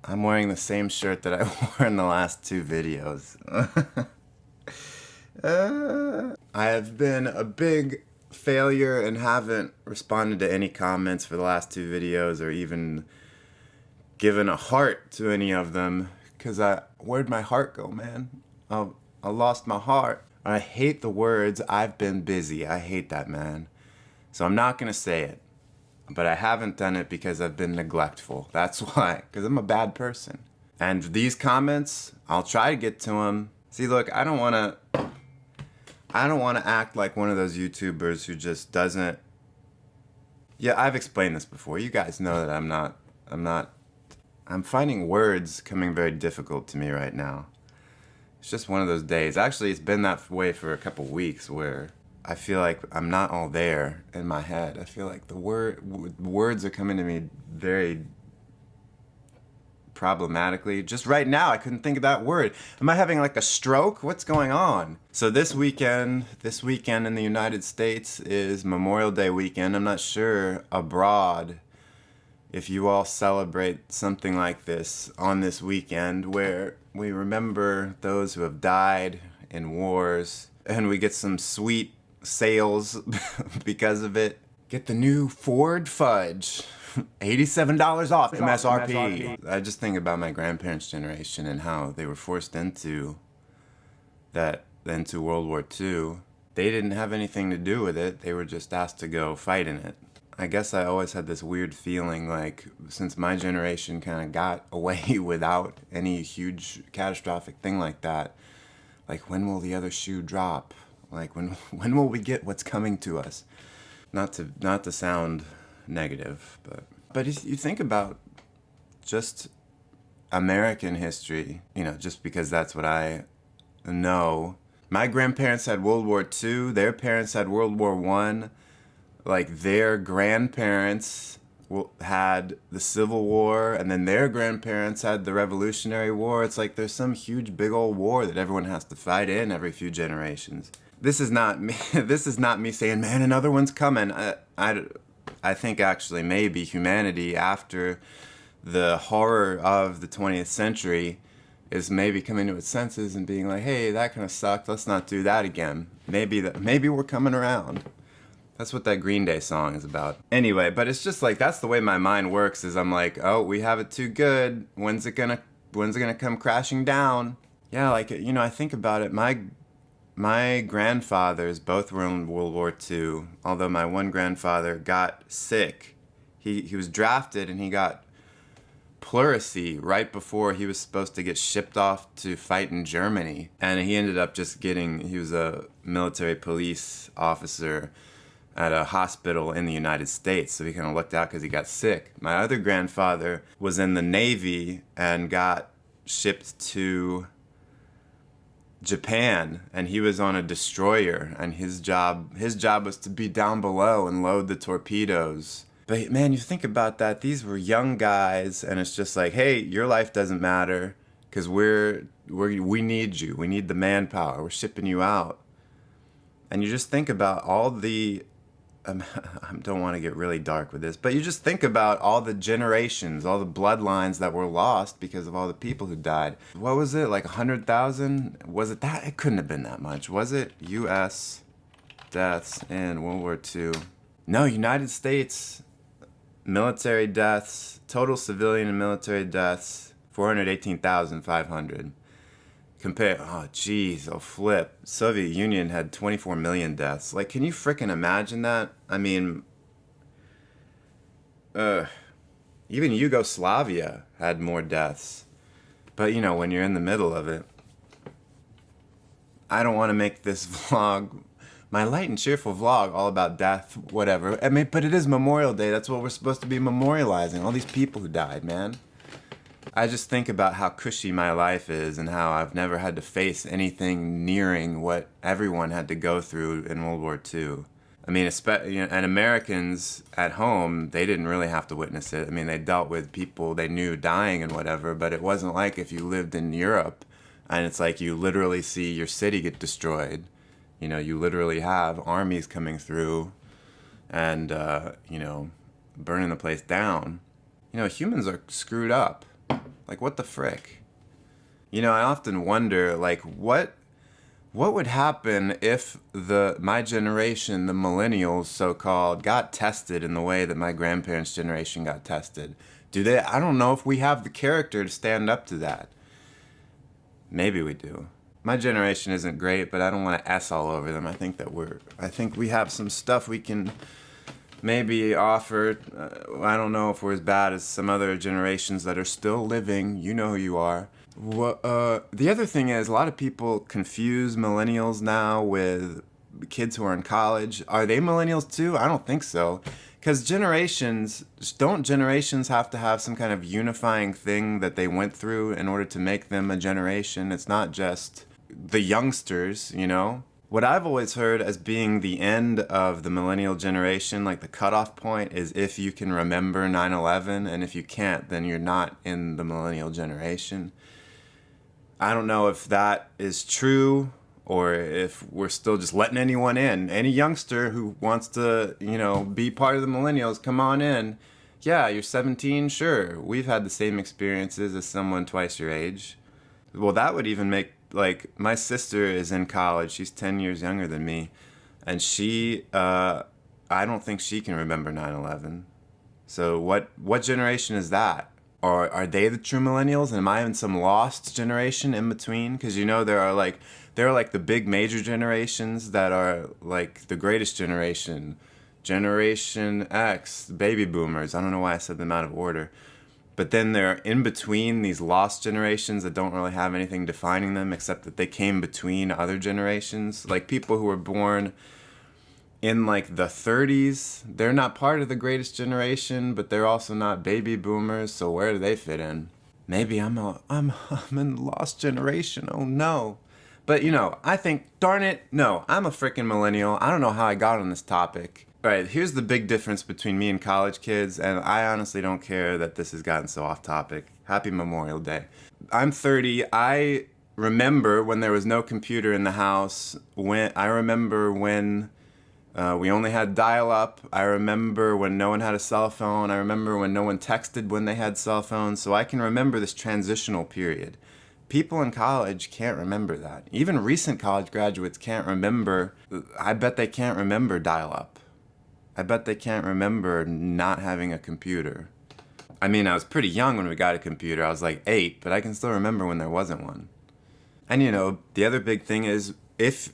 I'm wearing the same shirt that I wore in the last two videos. I have been a big failure and haven't responded to any comments for the last two videos or even given a heart to any of them, because where'd my heart go, man? I lost my heart. I hate the words "I've been busy." I hate that, man. So I'm not gonna say it. But I haven't done it because I've been neglectful. That's why, because I'm a bad person. And these comments, I'll try to get to them. See, look, I don't want to act like one of those YouTubers who just doesn't. Yeah, I've explained this before. You guys know that I'm finding words coming very difficult to me right now. It's just one of those days. Actually, it's been that way for a couple weeks where I feel like I'm not all there in my head. I feel like the words are coming to me very problematically. Just right now, I couldn't think of that word. Am I having like a stroke? What's going on? So this weekend in the United States is Memorial Day weekend. I'm not sure abroad if you all celebrate something like this on this weekend where we remember those who have died in wars and we get some sweet sales because of it. Get the new Ford Fudge, $87 off MSRP. I just think about my grandparents' generation and how they were forced into World War II. They didn't have anything to do with it. They were just asked to go fight in it. I guess I always had this weird feeling like since my generation kind of got away without any huge catastrophic thing like that, like when will the other shoe drop? Like when will we get what's coming to us? Not to sound negative, but you think about just American history, just because that's what I know. My grandparents had World War II, their parents had World War I, like their grandparents had the Civil War, and then their grandparents had the Revolutionary War. It's like there's some huge big old war that everyone has to fight in every few generations. This is not me. This is not me saying, man, another one's coming. I think actually maybe humanity, after the horror of the 20th century, is maybe coming to its senses and being like, hey, that kind of sucked. Let's not do that again. Maybe we're coming around. That's what that Green Day song is about. Anyway, but it's just like that's the way my mind works. Is I'm like, oh, we have it too good. When's it gonna come crashing down? Yeah, like I think about it. My grandfathers both were in World War II, although my one grandfather got sick. He was drafted and he got pleurisy right before he was supposed to get shipped off to fight in Germany. And he ended up he was a military police officer at a hospital in the United States, so he kind of lucked out because he got sick. My other grandfather was in the Navy and got shipped to Japan, and he was on a destroyer, and his job was to be down below and load the torpedoes. But man, you think about that, these were young guys, and it's just like, hey, your life doesn't matter because we need you. We need the manpower. We're shipping you out. And you just think about all the I don't want to get really dark with this, but you just think about all the generations, all the bloodlines that were lost because of all the people who died. What was it, like 100,000? Was it that? It couldn't have been that much. Was it U.S. deaths in World War II? No, United States military deaths, total civilian and military deaths, 418,500. Flip. Soviet Union had 24 million deaths. Like, can you frickin' imagine that? I mean, even Yugoslavia had more deaths. But, when you're in the middle of it, I don't want to make this vlog, my light and cheerful vlog, all about death, whatever. I mean, but it is Memorial Day. That's what we're supposed to be memorializing. All these people who died, man. I just think about how cushy my life is and how I've never had to face anything nearing what everyone had to go through in World War II. I mean, and Americans at home, they didn't really have to witness it. I mean, they dealt with people they knew dying and whatever, but it wasn't like if you lived in Europe and it's like you literally see your city get destroyed. You literally have armies coming through and, burning the place down. Humans are screwed up. Like, what the frick? You know, I often wonder, like, what would happen if my generation, the millennials, so-called, got tested in the way that my grandparents' generation got tested? I don't know if we have the character to stand up to that. Maybe we do. My generation isn't great, but I don't want to S all over them. I think we have some stuff we can maybe offer. I don't know if we're as bad as some other generations that are still living. You know who you are. The other thing is, a lot of people confuse millennials now with kids who are in college. Are they millennials too? I don't think so. Because generations have to have some kind of unifying thing that they went through in order to make them a generation? It's not just the youngsters, you know? What I've always heard as being the end of the millennial generation, like the cutoff point, is if you can remember 9/11, and if you can't, then you're not in the millennial generation. I don't know if that is true, or if we're still just letting anyone in. Any youngster who wants to, you know, be part of the millennials, come on in. Yeah, you're 17, sure. We've had the same experiences as someone twice your age. Well, that would even make, like, my sister is in college. She's 10 years younger than me. And I don't think she can remember 9/11. So what generation is that? Or are they the true millennials? And am I in some lost generation in between? Because, you know, there are like the big major generations that are like the greatest generation. Generation X, baby boomers. I don't know why I said them out of order. But then they're in between these lost generations that don't really have anything defining them except that they came between other generations. Like people who were born in like the 30s, they're not part of the greatest generation, but they're also not baby boomers, so where do they fit in? Maybe I'm in the lost generation, oh no. But you know, I think, darn it, no, I'm a freaking millennial. I don't know how I got on this topic. Alright, here's the big difference between me and college kids, and I honestly don't care that this has gotten so off topic. Happy Memorial Day. I'm 30, I remember when there was no computer in the house, I remember when we only had dial-up. I remember when no one had a cell phone. I remember when no one texted when they had cell phones. So I can remember this transitional period. People in college can't remember that. Even recent college graduates can't remember. I bet they can't remember dial-up. I bet they can't remember not having a computer. I mean, I was pretty young when we got a computer. I was like 8, but I can still remember when there wasn't one. And you know, the other big thing is, if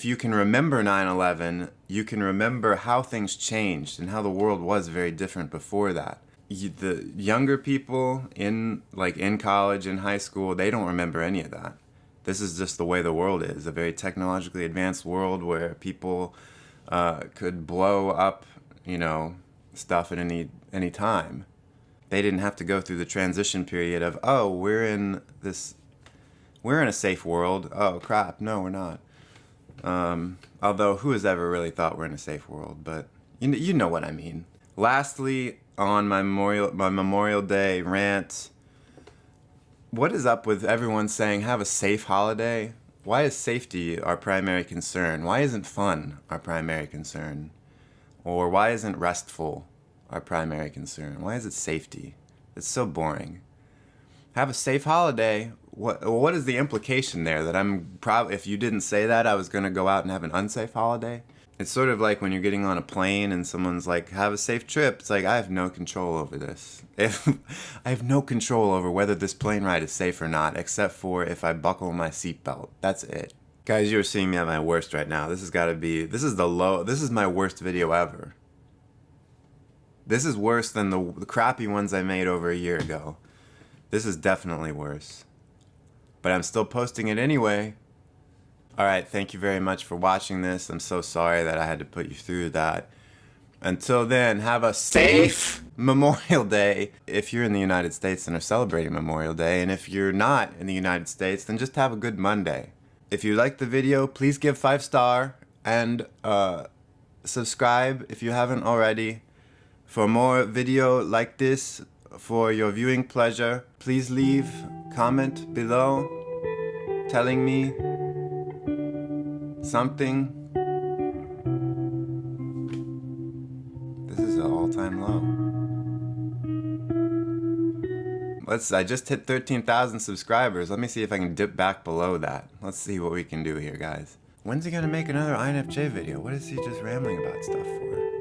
you can remember 9/11, you can remember how things changed and how the world was very different before that. The younger people in college, in high school, they don't remember any of that. This is just the way the world is, a very technologically advanced world where people could blow up, you know, stuff at any time. They didn't have to go through the transition period of, oh, we're in a safe world. Oh crap, no, we're not. Although, who has ever really thought we're in a safe world? But you know what I mean. Lastly, on my Memorial Day rant, what is up with everyone saying have a safe holiday? Why is safety our primary concern? Why isn't fun our primary concern? Or why isn't restful our primary concern? Why is it safety? It's so boring. Have a safe holiday. What is the implication there? That if you didn't say that, I was going to go out and have an unsafe holiday? It's sort of like when you're getting on a plane and someone's like, have a safe trip. It's like, I have no control over this. I have no control over whether this plane ride is safe or not, except for if I buckle my seatbelt. That's it. Guys, you're seeing me at my worst right now. This is my worst video ever. This is worse than the crappy ones I made over a year ago. This is definitely worse. But I'm still posting it anyway. Alright, thank you very much for watching this. I'm so sorry that I had to put you through that. Until then, have a safe Memorial Day. If you're in the United States and are celebrating Memorial Day, and if you're not in the United States, then just have a good Monday. If you liked the video, please give 5-star and subscribe if you haven't already. For more video like this, for your viewing pleasure, please leave a comment below telling me something. This is an all-time low. I just hit 13,000 subscribers. Let me see if I can dip back below that. Let's see what we can do here, guys. When's he gonna make another INFJ video? What is he just rambling about stuff for?